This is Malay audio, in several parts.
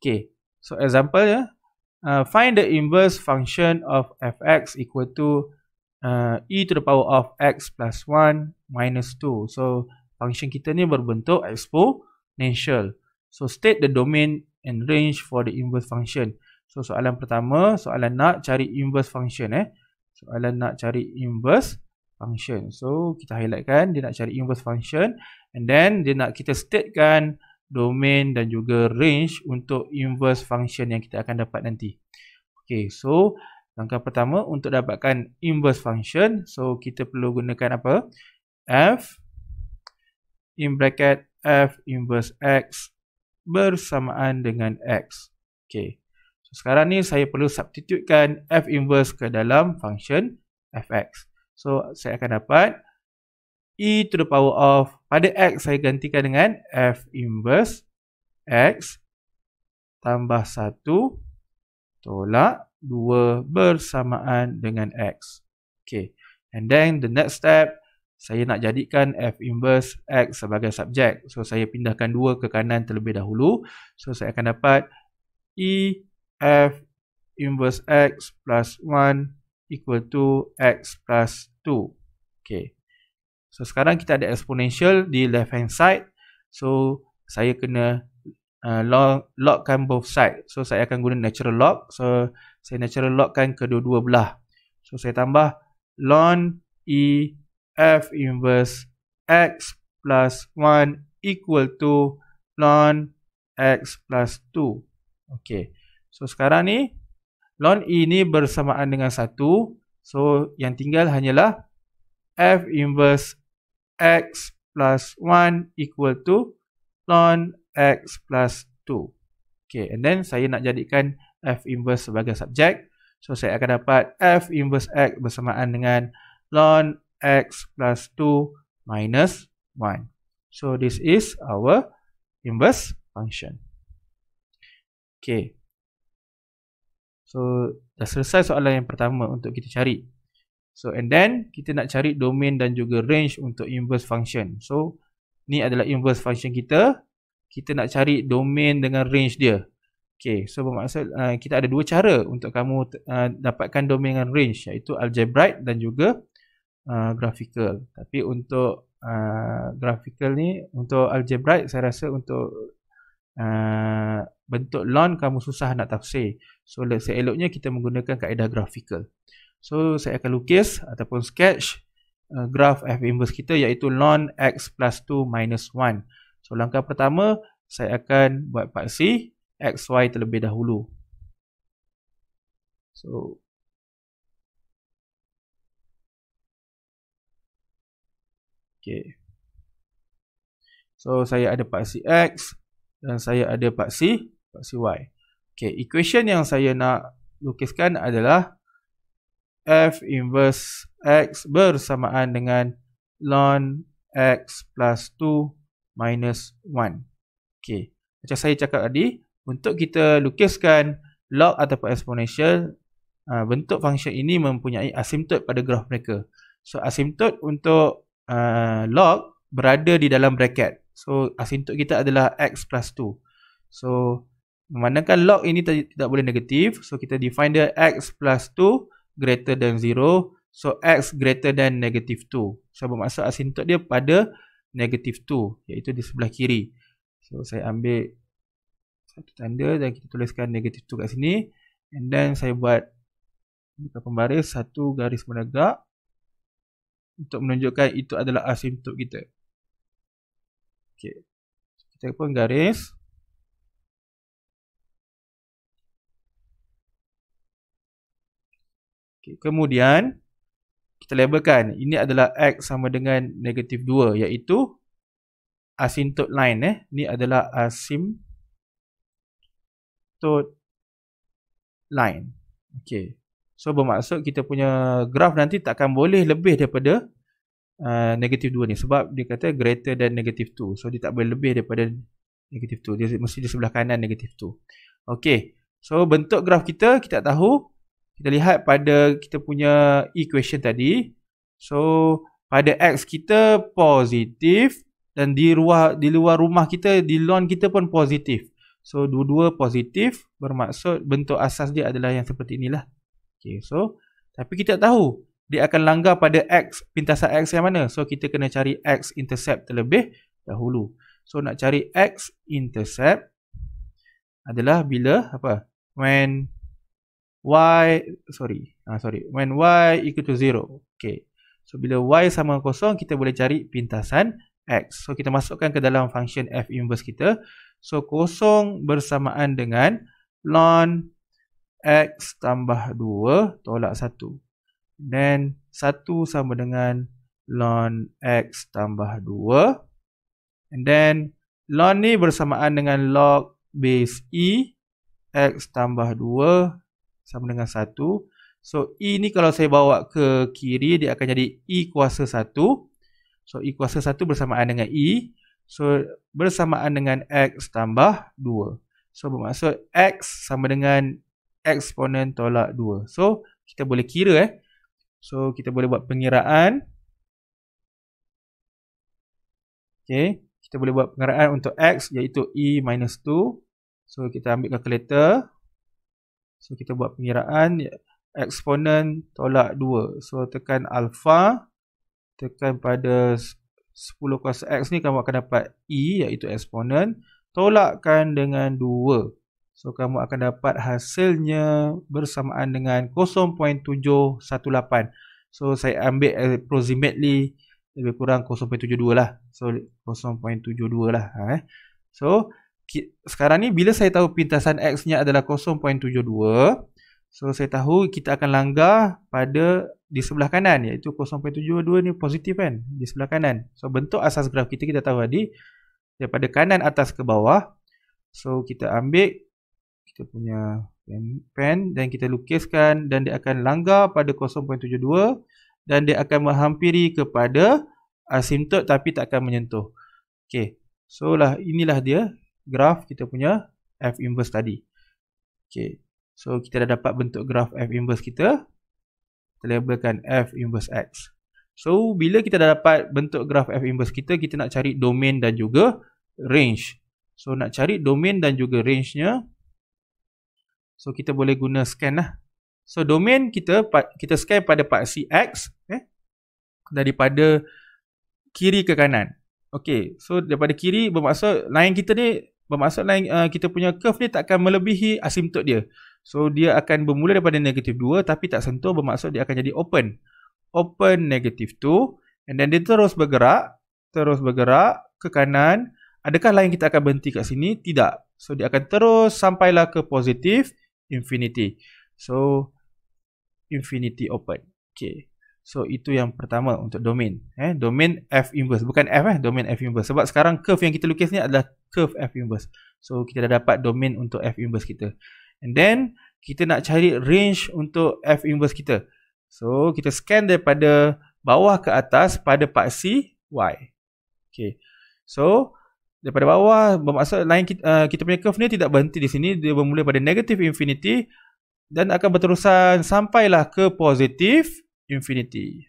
Okay, so example ya, find the inverse function of fx equal to e to the power of x plus 1 minus 2. So function kita ni berbentuk exponential. So state the domain and range for the inverse function. So soalan pertama, soalan nak cari inverse function soalan nak cari inverse function. So kita highlightkan dia nak cari inverse function, and then dia nak kita statekan domain dan juga range untuk inverse function yang kita akan dapat nanti. Okay, so langkah pertama untuk dapatkan inverse function, so kita perlu gunakan apa? F in bracket f inverse x bersamaan dengan x. Okay, so sekarang ni saya perlu substitutekan f inverse ke dalam function fx. So saya akan dapat e to the power of, pada x saya gantikan dengan f inverse x tambah 1 tolak 2 bersamaan dengan x. Okay, and then the next step, saya nak jadikan f inverse x sebagai subjek. So saya pindahkan 2 ke kanan terlebih dahulu. So saya akan dapat e f inverse x plus 1 equal to x plus 2. Okay, so sekarang kita ada exponential di left hand side. So saya kena logkan both side. So saya akan guna natural log. So saya natural logkan kedua-dua belah. So saya tambah ln e f inverse x plus 1 equal to ln x plus 2. Okay, so sekarang ni ln e ni bersamaan dengan 1. So yang tinggal hanyalah f inverse x plus 1 equal to ln x plus 2. Okay, and then saya nak jadikan f inverse sebagai subjek. So saya akan dapat f inverse x bersamaan dengan ln x plus 2 minus 1. So this is our inverse function. Okay, so dah selesai soalan yang pertama untuk kita cari. So and then kita nak cari domain dan juga range untuk inverse function. So ni adalah inverse function kita. Kita nak cari domain dengan range dia. Okay, so bermaksud kita ada dua cara untuk kamu dapatkan domain dengan range, iaitu algebraic dan juga graphical. Tapi untuk graphical ni, untuk algebraic saya rasa untuk bentuk ln kamu susah nak tafsir. So seeloknya kita menggunakan kaedah graphical. So saya akan lukis ataupun sketch graph f inverse kita, iaitu ln x plus 2 minus 1. So langkah pertama saya akan buat paksi xy terlebih dahulu. So okay, so saya ada paksi x dan saya ada paksi y. Okay, equation yang saya nak lukiskan adalah f inverse x bersamaan dengan ln x plus 2 minus 1. Okay, macam saya cakap tadi, untuk kita lukiskan log ataupun exponential, bentuk function ini mempunyai asymptote pada graf mereka. So asymptote untuk log berada di dalam bracket. So asymptote kita adalah x plus 2. So memandangkan log ini tidak boleh negatif, so kita define dia x plus 2 greater than 0. So x greater than negative 2. So bermaksud asymptote dia pada negative 2, iaitu di sebelah kiri. So saya ambil satu tanda dan kita tuliskan negative 2 kat sini. And then saya buat pembaris satu garis menegak untuk menunjukkan itu adalah asymptote kita. Okay, kita pun garis. Okay, kemudian kita labelkan ini adalah x sama dengan negative 2, iaitu asymptote line. Ini adalah asymptote line. Okay, so bermaksud kita punya graf nanti takkan boleh lebih daripada negative 2 ni, sebab dia kata greater than negative 2. So dia tak boleh lebih daripada negative 2, dia mesti di sebelah kanan negative 2. Okay, so bentuk graf kita tahu. Kita lihat pada kita punya equation tadi. So pada x kita positif dan di luar rumah kita, di ln kita pun positif. So dua-dua positif, bermaksud bentuk asas dia adalah yang seperti inilah. Okay, so tapi kita tahu dia akan langgar pada X, pintasan X yang mana? So kita kena cari X intercept terlebih dahulu. So nak cari X intercept adalah bila apa? When y equal to 0. Okay. So bila y sama 0, kita boleh cari pintasan X. So kita masukkan ke dalam function f inverse kita. So 0 bersamaan dengan ln X tambah 2 tolak 1. Dan 1 sama dengan ln X tambah 2. And then ln ni bersamaan dengan log base E X tambah 2 sama dengan 1. So E ni kalau saya bawa ke kiri, dia akan jadi E kuasa 1. So E kuasa 1 bersamaan dengan E. So bersamaan dengan X tambah 2. So bermaksud X sama dengan eksponen tolak 2. So kita boleh kira So kita boleh buat pengiraan. Okay, kita boleh buat pengiraan untuk X iaitu E minus 2. So kita ambil kalkulator. So kita buat pengiraan eksponen tolak 2. So tekan alpha, tekan pada 10 kuasa X ni kamu akan dapat E iaitu eksponen, tolakkan dengan 2. So kamu akan dapat hasilnya bersamaan dengan 0.718. So saya ambil approximately lebih kurang 0.72 lah. So 0.72 lah. So sekarang ni bila saya tahu pintasan X nya adalah 0.72, so saya tahu kita akan langgar pada di sebelah kanan, iaitu 0.72 ni positif kan, di sebelah kanan. So bentuk asas graf kita tahu tadi daripada kanan atas ke bawah. So kita ambil kita punya pen dan kita lukiskan, dan dia akan langgar pada 0.72 dan dia akan menghampiri kepada asimtot tapi tak akan menyentuh. Okay, so inilah dia graf kita punya f inverse tadi. Okay, so kita dah dapat bentuk graf f inverse kita. Kita labelkan f inverse x. So bila kita dah dapat bentuk graf f inverse kita nak cari domain dan juga range. So nak cari domain dan juga range-nya, so kita boleh guna scan lah. So domain kita scan pada paksi x daripada kiri ke kanan. Okay, so daripada kiri bermaksud line kita ni, bermaksud line kita punya curve ni takkan melebihi asimtot dia. So dia akan bermula daripada negatif 2 tapi tak sentuh, bermaksud dia akan jadi open. Open negatif 2, and then dia terus bergerak ke kanan. Adakah line kita akan berhenti kat sini? Tidak. So dia akan terus sampailah ke positif infinity. So infinity open. Okay. So itu yang pertama untuk domain. Domain f inverse, bukan f domain f inverse. Sebab sekarang curve yang kita lukis ni adalah curve f inverse. So kita dah dapat domain untuk f inverse kita. And then kita nak cari range untuk f inverse kita. So kita scan daripada bawah ke atas pada paksi y. Okay. So daripada bawah bermaksud line kita punya curve ni tidak berhenti di sini, dia bermula pada negative infinity dan akan berterusan sampailah ke positif infinity.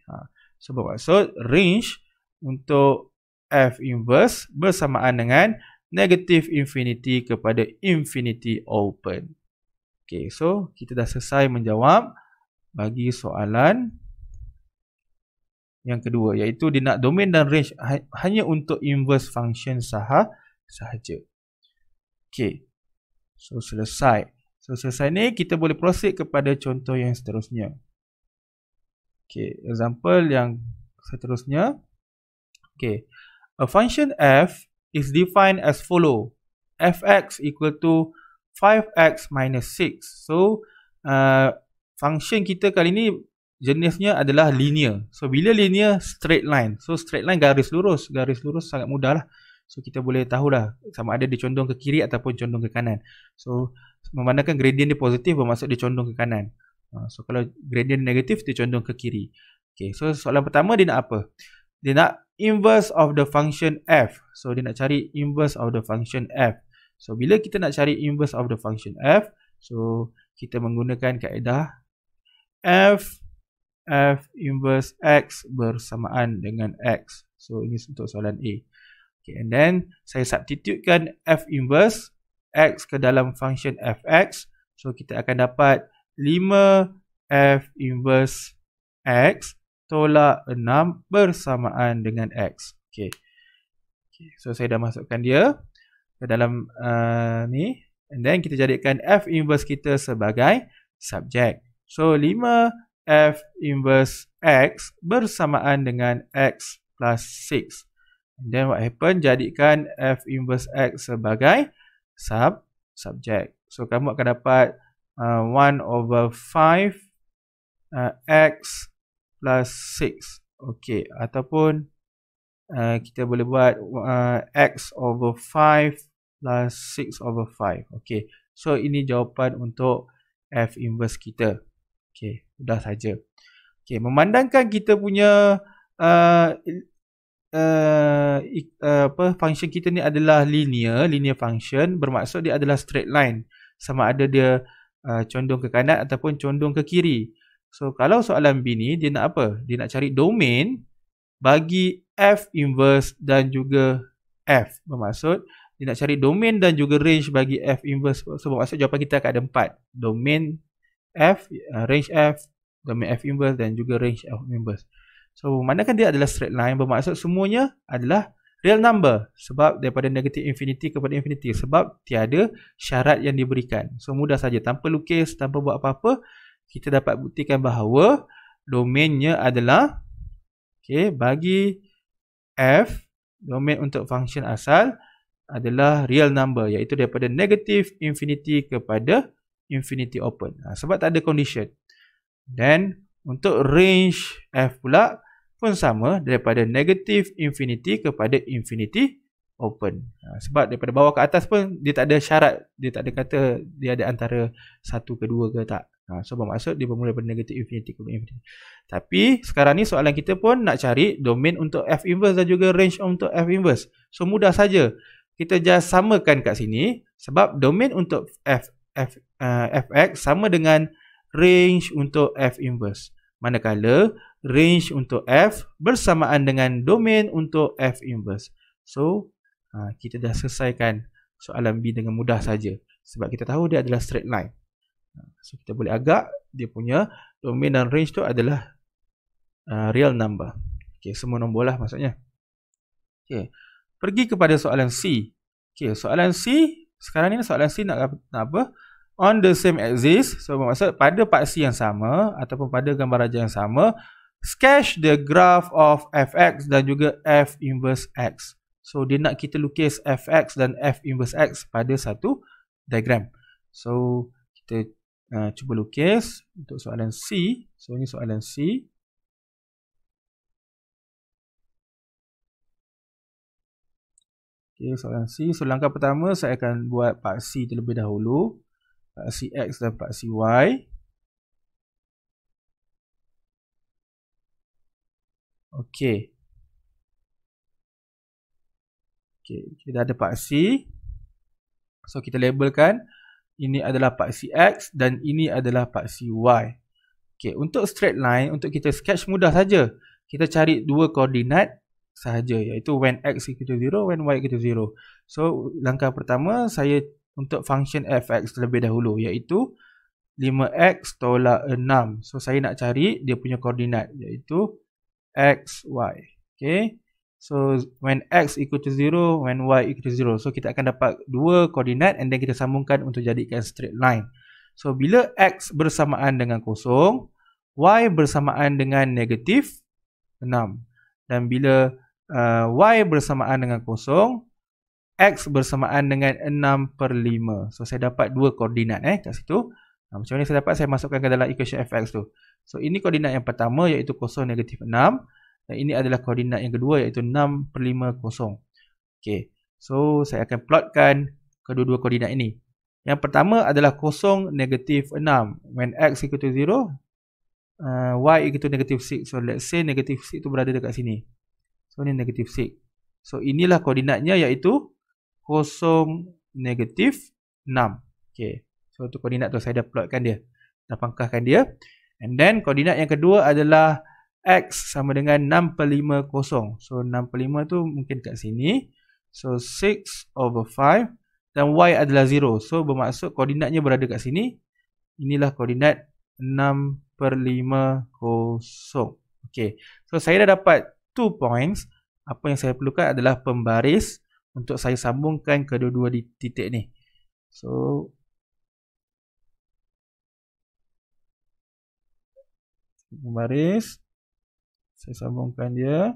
So bermaksud range untuk f inverse bersamaan dengan negative infinity kepada infinity open. Okay, so kita dah selesai menjawab bagi soalan yang kedua, iaitu dia nak domain dan range hanya untuk inverse function sahaja. Okay, so selesai. So selesai ni kita boleh proceed kepada contoh yang seterusnya. Okay, example yang seterusnya. Okay, a function f is defined as follow. Fx equal to 5x minus 6. So function kita kali ni jenisnya adalah linear. So bila linear, straight line. So straight line garis lurus. Garis lurus sangat mudah lah. So kita boleh tahulah sama ada dia condong ke kiri ataupun condong ke kanan. So memandangkan gradient dia positif, bermaksud dia condong ke kanan. So kalau gradient negatif, dia condong ke kiri. Okay, so soalan pertama dia nak apa? Dia nak inverse of the function f. So dia nak cari inverse of the function f. So bila kita nak cari inverse of the function f, so kita menggunakan kaedah f inverse x bersamaan dengan x. So ini untuk soalan A. Okay, and then saya substitutekan f inverse x ke dalam function fx. So kita akan dapat 5 f inverse x tolak 6 bersamaan dengan x. Okay. So saya dah masukkan dia ke dalam ni. And then kita jadikan f inverse kita sebagai subjek. So 5 f inverse x bersamaan dengan x plus 6. And then what happen? Jadikan f inverse x sebagai subjek. So kamu akan dapat 1 over 5 x plus 6. Okay. Ataupun kita boleh buat x over 5 plus 6 over 5. Okay. So ini jawapan untuk f inverse kita. Okay. Mudah saja. Okay. Memandangkan kita punya function kita ni adalah linear function, bermaksud dia adalah straight line, sama ada dia condong ke kanan ataupun condong ke kiri. So kalau soalan B ni dia nak apa? Dia nak cari domain bagi f inverse dan juga f. Bermaksud dia nak cari domain dan juga range bagi f inverse. So bermaksud jawapan kita akan ada 4. Domain f, range f, domain f inverse dan juga range f inverse. So manakah dia adalah straight line, bermaksud semuanya adalah real number. Sebab daripada negatif infinity kepada infinity. Sebab tiada syarat yang diberikan. So mudah saja, tanpa lukis, tanpa buat apa-apa, kita dapat buktikan bahawa domainnya adalah, okay, bagi f, domain untuk function asal adalah real number, iaitu daripada negatif infinity kepada infinity open. Sebab tak ada condition. Dan untuk range f pula pun sama, daripada negatif infinity kepada infinity open. Sebab daripada bawah ke atas pun dia tak ada syarat, dia tak ada kata dia ada antara 1 ke 2 ke tak. So bermaksud dia bermula daripada negatif infinity kepada infinity. Tapi sekarang ni soalan kita pun nak cari domain untuk f inverse dan juga range untuk f inverse. So mudah saja, kita just samakan kat sini, sebab domain untuk fx sama dengan range untuk f inverse. Manakala range untuk f bersamaan dengan domain untuk f inverse. So kita dah selesaikan soalan B dengan mudah saja, sebab kita tahu dia adalah straight line. So kita boleh agak dia punya domain dan range tu adalah real number. Okay, semua nombor lah maksudnya. Okay, pergi kepada soalan C. Okay, soalan C, sekarang ni soalan C nak apa? On the same axis. So bermaksud pada paksi yang sama ataupun pada gambar raja yang sama, sketch the graph of fx dan juga f inverse x. So dia nak kita lukis fx dan f inverse x pada satu diagram. So kita cuba lukis untuk soalan C. So ini soalan C. Okay, soalan C. So langkah pertama saya akan buat paksi terlebih dahulu. Paksi X dan paksi Y. Okey. Okey, kita ada paksi. So kita labelkan ini adalah paksi X dan ini adalah paksi Y. Okey, untuk straight line, untuk kita sketch mudah saja. Kita cari dua koordinat sahaja, iaitu when X equal to 0, when Y equal to 0. So langkah pertama saya untuk function fx terlebih dahulu, iaitu 5x tolak 6. So saya nak cari dia punya koordinat, iaitu x, y. Okay. So when x equal to 0, when y equal to 0. So kita akan dapat dua koordinat and then kita sambungkan untuk jadikan straight line. So bila x bersamaan dengan kosong, y bersamaan dengan negatif 6. Dan bila y bersamaan dengan kosong, x bersamaan dengan 6/5. So saya dapat dua koordinat kat situ. Macam mana saya dapat? Saya masukkan ke dalam equation fx tu. So ini koordinat yang pertama, iaitu kosong negatif 6. Dan ini adalah koordinat yang kedua, iaitu 6/5 kosong. Okay. So saya akan plotkan kedua-dua koordinat ini. Yang pertama adalah kosong negatif 6. When x equal to 0, y equal to negative 6. So let's say negative 6 tu berada dekat sini. So ini negative 6. So inilah koordinatnya, iaitu kosong negatif 6. Okay. So tu koordinat tu saya dah plotkan dia, dah pangkahkan dia. And then koordinat yang kedua adalah x sama dengan 6/5 kosong. So 6/5 tu mungkin kat sini. So 6/5. dan y adalah 0. So bermaksud koordinatnya berada kat sini. Inilah koordinat 6/50. Okey. So saya dah dapat 2 points. Apa yang saya perlukan adalah pembaris untuk saya sambungkan kedua-dua titik ni. So pembaris, saya sambungkan dia.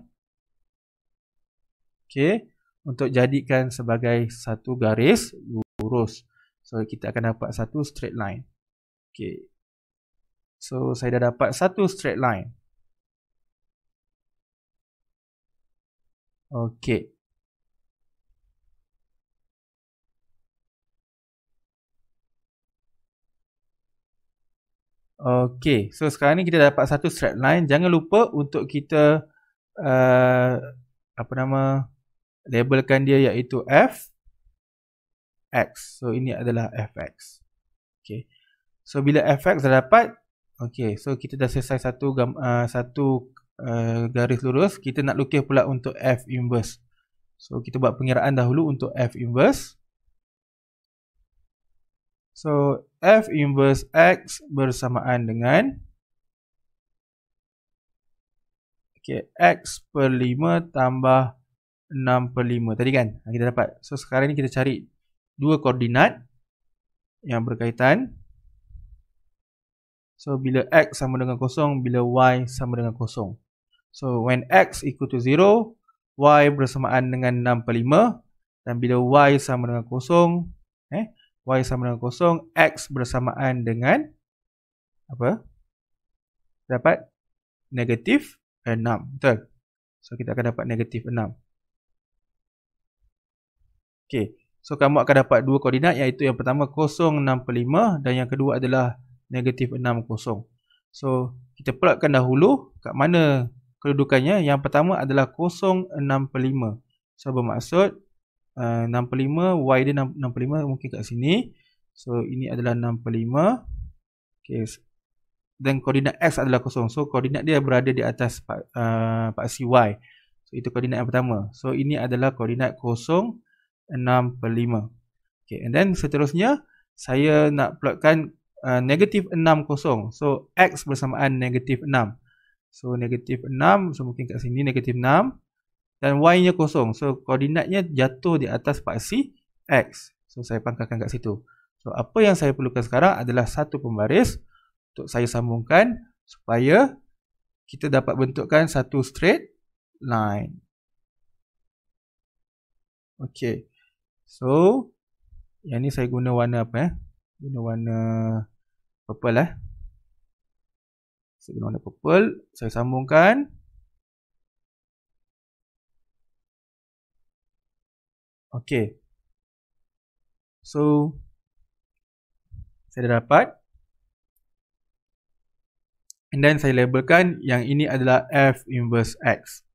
Okey, untuk jadikan sebagai satu garis lurus. So kita akan dapat satu straight line. Okey. So saya dah dapat satu straight line. Okey. Okey, so sekarang ni kita dapat satu straight line. Jangan lupa untuk kita labelkan dia iaitu f x. So ini adalah fx. Okey. So bila fx dah dapat, okey, so kita dah selesai satu garis lurus. Kita nak lukis pula untuk f inverse. So kita buat pengiraan dahulu untuk f inverse. So f inverse x bersamaan dengan x per 5 tambah 6/5 tadi kan kita dapat. So sekarang ni kita cari dua koordinat yang berkaitan. So bila x sama dengan 0, bila y sama dengan 0. So when x equal to 0, y bersamaan dengan 6/5, dan bila y sama dengan 0, y sama dengan 0, x bersamaan dengan apa? Dapat negatif 6. Betul? So kita akan dapat negatif 6. Okey. So kamu akan dapat dua koordinat, iaitu yang pertama 0, 6/5 dan yang kedua adalah negatif 6, 0. So kita plotkan dahulu kat mana kedudukannya. Yang pertama adalah 0, 6/5. So bermaksud 6/5, y dia 6/5 mungkin kat sini. So ini adalah 6/5. Okey. Dan koordinat x adalah 0. So koordinat dia berada di atas paksi y. So itu koordinat yang pertama. So ini adalah koordinat 0, 6/5. Okay, and then seterusnya saya nak plotkan negatif 6, 0. So x bersamaan negatif 6. So negatif 6, so mungkin kat sini negatif 6. Dan y nya 0. So koordinatnya jatuh di atas paksi x. So saya pangkalkan kat situ. So apa yang saya perlukan sekarang adalah satu pembaris untuk saya sambungkan supaya kita dapat bentukkan satu straight line. Okey. So yang ni saya guna warna apa Guna warna purple Saya guna warna purple, saya sambungkan. Okey. So saya dah dapat. And then saya labelkan yang ini adalah f inverse x.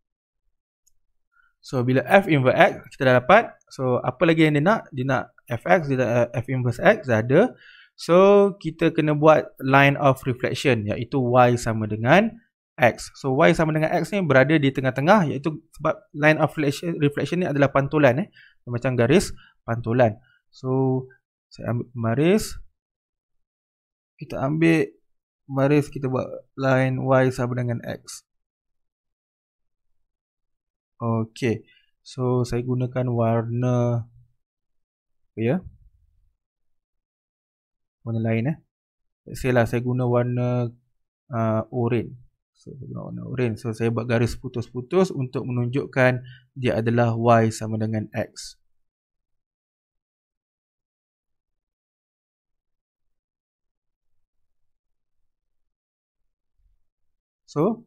So bila f inverse x kita dah dapat. So apa lagi yang dia nak? Dia nak fx, dia nak f inverse x dah ada. So kita kena buat line of reflection, iaitu y sama dengan x. So y sama dengan x ni berada di tengah-tengah, iaitu sebab line of reflection ni adalah pantulan, macam garis pantulan. So saya ambil pembaris. Kita ambil pembaris, kita buat line y sama dengan x. Okey. So saya gunakan warna warna lain saya guna warna oranye. So saya guna warna oranye. So saya buat garis putus-putus untuk menunjukkan dia adalah y sama dengan x. So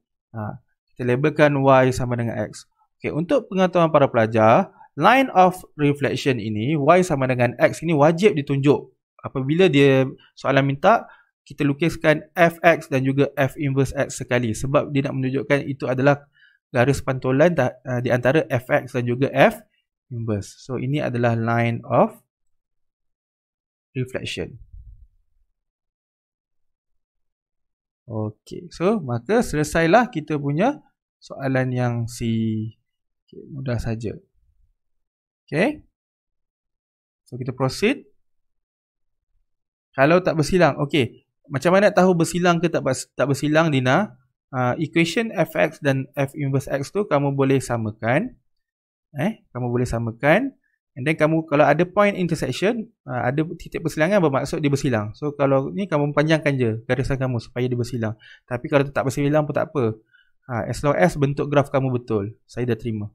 kita labelkan y sama dengan x. Okay, untuk pengetahuan para pelajar, line of reflection ini, y sama dengan x ini wajib ditunjuk. Apabila dia soalan minta, kita lukiskan fx dan juga f inverse x sekali. Sebab dia nak menunjukkan itu adalah garis pantulan di antara fx dan juga f inverse. So ini adalah line of reflection. Okey, so maka selesailah kita punya soalan yang C. Okay, mudah saja. Okey. So kita proceed. Kalau tak bersilang, okey. Macam mana nak tahu bersilang ke tak bersilang, Dina? Equation fx dan f inverse x tu kamu boleh samakan. Kamu boleh samakan. And then kamu, kalau ada point intersection, ada titik persilangan, bermaksud dia bersilang. So kalau ni kamu panjangkan je garisan kamu supaya dia bersilang. Tapi kalau tak bersilang pun tak apa. As long as bentuk graf kamu betul, saya dah terima.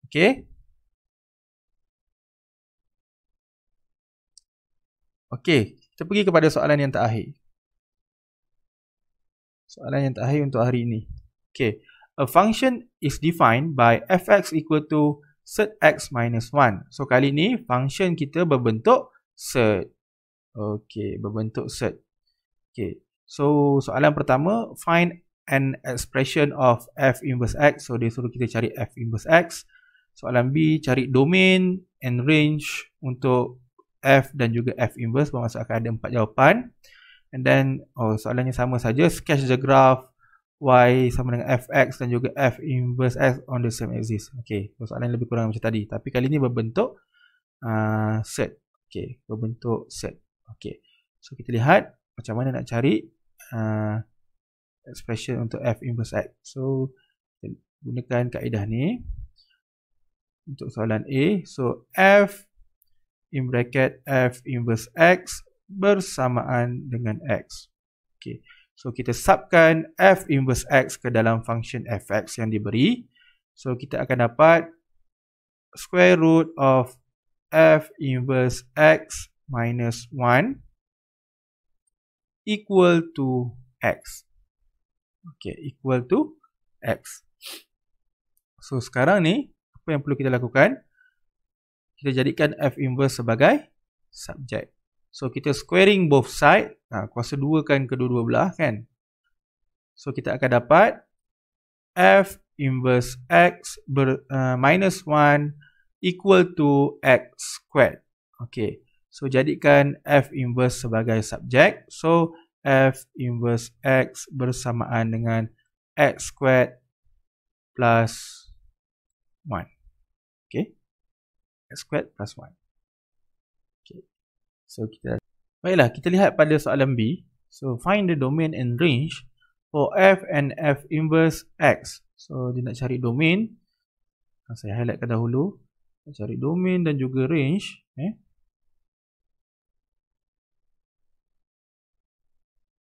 Okey. Okey, kita pergi kepada soalan yang terakhir. Soalan yang terakhir untuk hari ini. Okay. A function is defined by fx equal to set x minus 1. So kali ni function kita berbentuk set. Okay, berbentuk set. Okay. So soalan pertama, find an expression of f inverse x. So dia suruh kita cari f inverse x. Soalan B, cari domain and range untuk f dan juga f inverse. Bermaksud akan ada 4 jawapan. And then, soalannya sama saja. Sketch the graph y sama dengan fx dan juga f inverse x on the same axis. Okay, soalan lebih kurang macam tadi. Tapi kali ni berbentuk set. Okay, berbentuk set. Okay, so kita lihat macam mana nak cari expression untuk f inverse x. So, kita gunakan kaedah ni. Untuk soalan A, so f in bracket f inverse x bersamaan dengan x. Okay. So kita subkan f inverse x ke dalam function fx yang diberi. So kita akan dapat square root of f inverse x minus 1 equal to x. Okay, equal to x. So sekarang ni, apa yang perlu kita lakukan? Kita jadikan f inverse sebagai subjek. So kita squaring both side, kuasa 2 kan kedua-dua belah kan. So kita akan dapat f inverse x minus 1 equal to x squared. Okay, so jadikan f inverse sebagai subjek. So f inverse x bersamaan dengan x squared plus 1. Okay, x squared plus 1. Okay, so baiklah, kita lihat pada soalan B. So find the domain and range for f and f inverse x. So dia nak cari domain. Saya highlightkan dahulu. Cari domain dan juga range.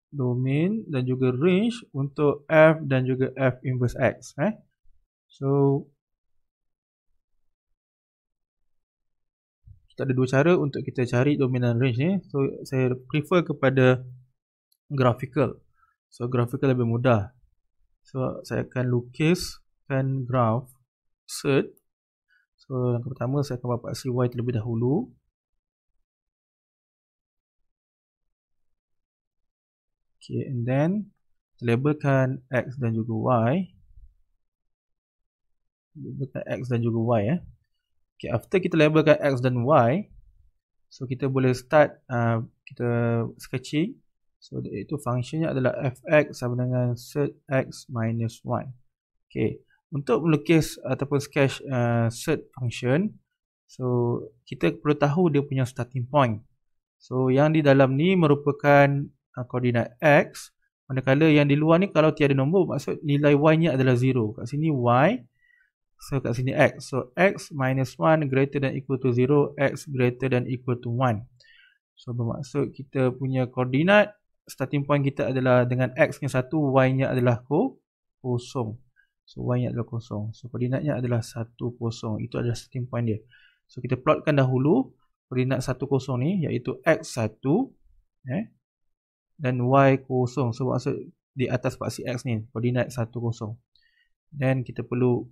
Domain dan juga range untuk f dan juga f inverse x. So kita ada dua cara untuk kita cari domain dan range ni. So saya prefer kepada graphical. So graphical lebih mudah. So saya akan lukiskan graph set. So yang pertama saya akan bapasi y terlebih dahulu. Okay, and then labelkan x dan juga y. Labelkan x dan juga y. Okay, after kita labelkan x dan y, so kita boleh start kita sketching. So iaitu functionnya adalah fx sama dengan set x minus 1. Okay, untuk melukis ataupun sketch set function, so kita perlu tahu dia punya starting point. So yang di dalam ni merupakan koordinat x, manakala yang di luar ni kalau tiada nombor, maksud nilai y nya adalah 0. Kat sini y, so kat sini x. So x minus 1 greater than equal to 0, x greater than equal to 1. So bermaksud kita punya koordinat starting point kita adalah dengan x nya 1, y nya adalah kosong. So y nya adalah kosong. So koordinatnya adalah 1, 0. Itu adalah starting point dia. So kita plotkan dahulu koordinat 1, 0 ni, iaitu x1 dan y0. So maksud di atas paksi x ni koordinat 1, 0. Dan kita perlu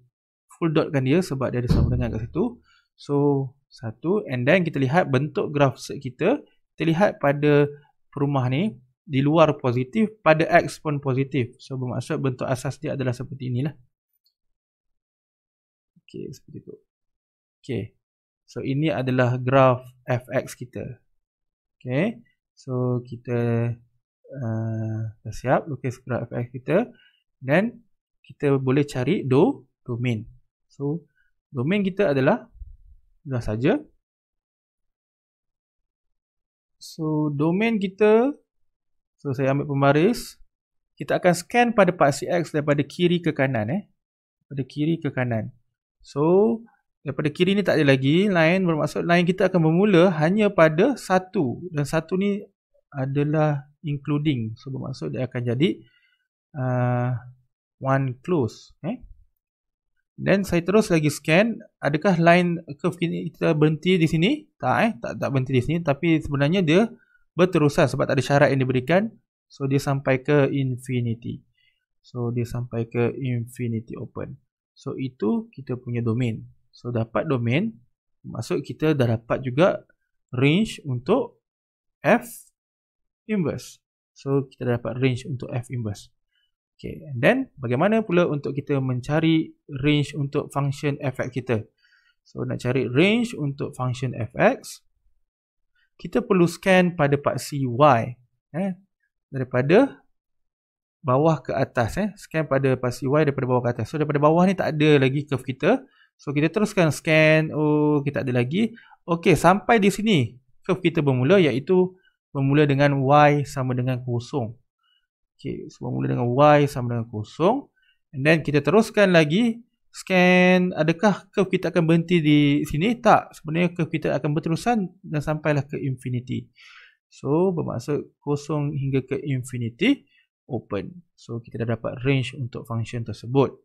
full dotkan dia sebab dia ada sama dengan kat situ. So 1, and then kita lihat bentuk graf set kita. Kita lihat pada perumah ni di luar positif, pada x pun positif. So bermaksud bentuk asas dia adalah seperti inilah. Okay, seperti itu. Okay, so ini adalah graf fx kita. Okay, so kita dah siap lukis graf fx kita. Dan kita boleh cari domain. So domain kita adalah dah saja So domain kita, so saya ambil pembaris. Kita akan scan pada paksi X daripada kiri ke kanan. Daripada kiri ke kanan. So daripada kiri ni tak ada lagi line, bermaksud line kita akan bermula hanya pada 1. Dan 1 ni adalah including. So bermaksud dia akan jadi one close. Dan saya terus lagi scan, adakah line curve kita berhenti di sini? Tak berhenti di sini, tapi sebenarnya dia berterusan sebab tak ada syarat yang diberikan. So dia sampai ke infinity. So dia sampai ke infinity open. So itu kita punya domain. So dapat domain, maksud kita dah dapat juga range untuk F inverse. So kita dah dapat range untuk F inverse. Okay, and then bagaimana pula untuk kita mencari range untuk function fx kita? So nak cari range untuk function fx, kita perlu scan pada paksi y. Daripada bawah ke atas. Scan pada paksi y daripada bawah ke atas. So daripada bawah ni tak ada lagi curve kita. So kita teruskan scan. Oh, kita ada lagi. Ok, sampai di sini curve kita bermula, iaitu bermula dengan y sama dengan 0. Ok, so bermula dengan y sama dengan 0. And then kita teruskan lagi scan. Adakah curve kita akan berhenti di sini? Tak. Sebenarnya curve kita akan berterusan dan sampailah ke infinity. So bermaksud 0 hingga ke infinity open. So kita dah dapat range untuk function tersebut.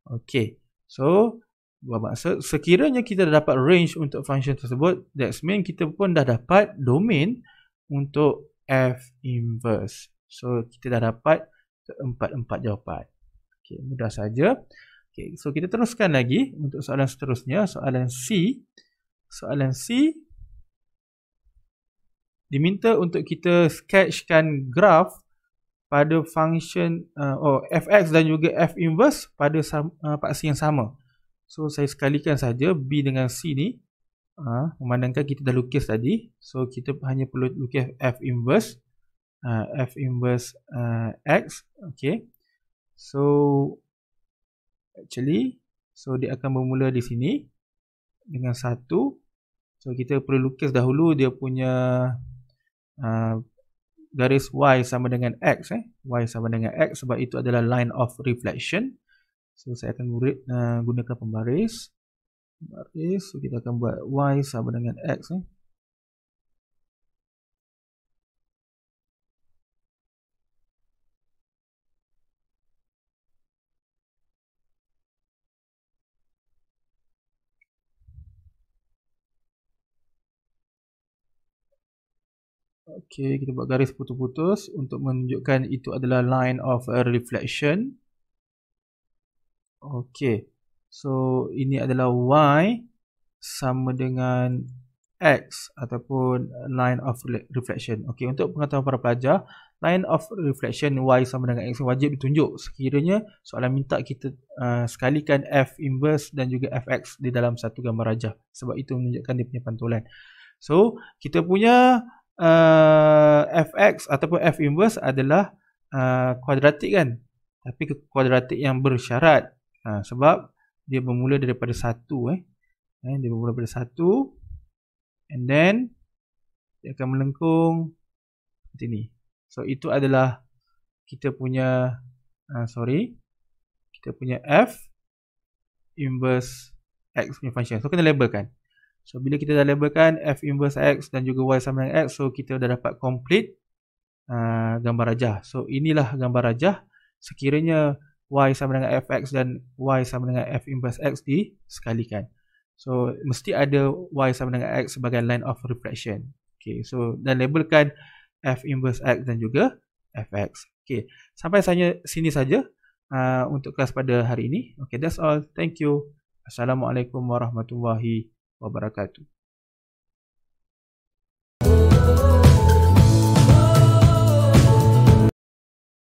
Ok, so bermaksud sekiranya kita dah dapat range untuk function tersebut, that means kita pun dah dapat domain untuk F inverse. So kita dah dapat keempat-empat jawapan. Ok, mudah saja. Ok, so kita teruskan lagi untuk soalan seterusnya, soalan C. Soalan C diminta untuk kita sketchkan graf pada function fx dan juga f inverse pada paksi yang sama. So saya sekalikan saja B dengan C ni, memandangkan kita dah lukis tadi. So kita hanya perlu lukis f inverse x. Okay, so actually, so dia akan bermula di sini dengan 1. So kita perlu lukis dahulu dia punya garis y sama dengan x. Y sama dengan x sebab itu adalah line of reflection. So saya akan gunakan pembaris. So kita akan buat y sama dengan x. Ok, kita buat garis putus-putus untuk menunjukkan itu adalah line of reflection. Ok, so ini adalah y sama dengan x ataupun line of reflection. Ok, untuk pengetahuan para pelajar, line of reflection y sama dengan x wajib ditunjuk sekiranya soalan minta kita sekalikan f inverse dan juga fx di dalam satu gambar rajah, sebab itu menunjukkan dia punya pantulan. So kita punya fx ataupun f inverse adalah kuadratik kan, tapi kuadratik yang bersyarat, sebab dia bermula daripada 1. Dia bermula daripada 1, and then dia akan melengkung seperti ni. So itu adalah kita punya kita punya f inverse x punya function. So kena labelkan. So bila kita dah labelkan f inverse x dan juga y sama dengan x, so kita dah dapat complete gambar rajah. So inilah gambar rajah sekiranya y sama dengan fx dan y sama dengan f inverse x disekalikan. So mesti ada y sama dengan x sebagai line of reflection. Okay, so dan labelkan f inverse x dan juga fx. Okay, sampai sini saja untuk kelas pada hari ini. Okay, that's all. Thank you. Assalamualaikum warahmatullahi wabarakatuh.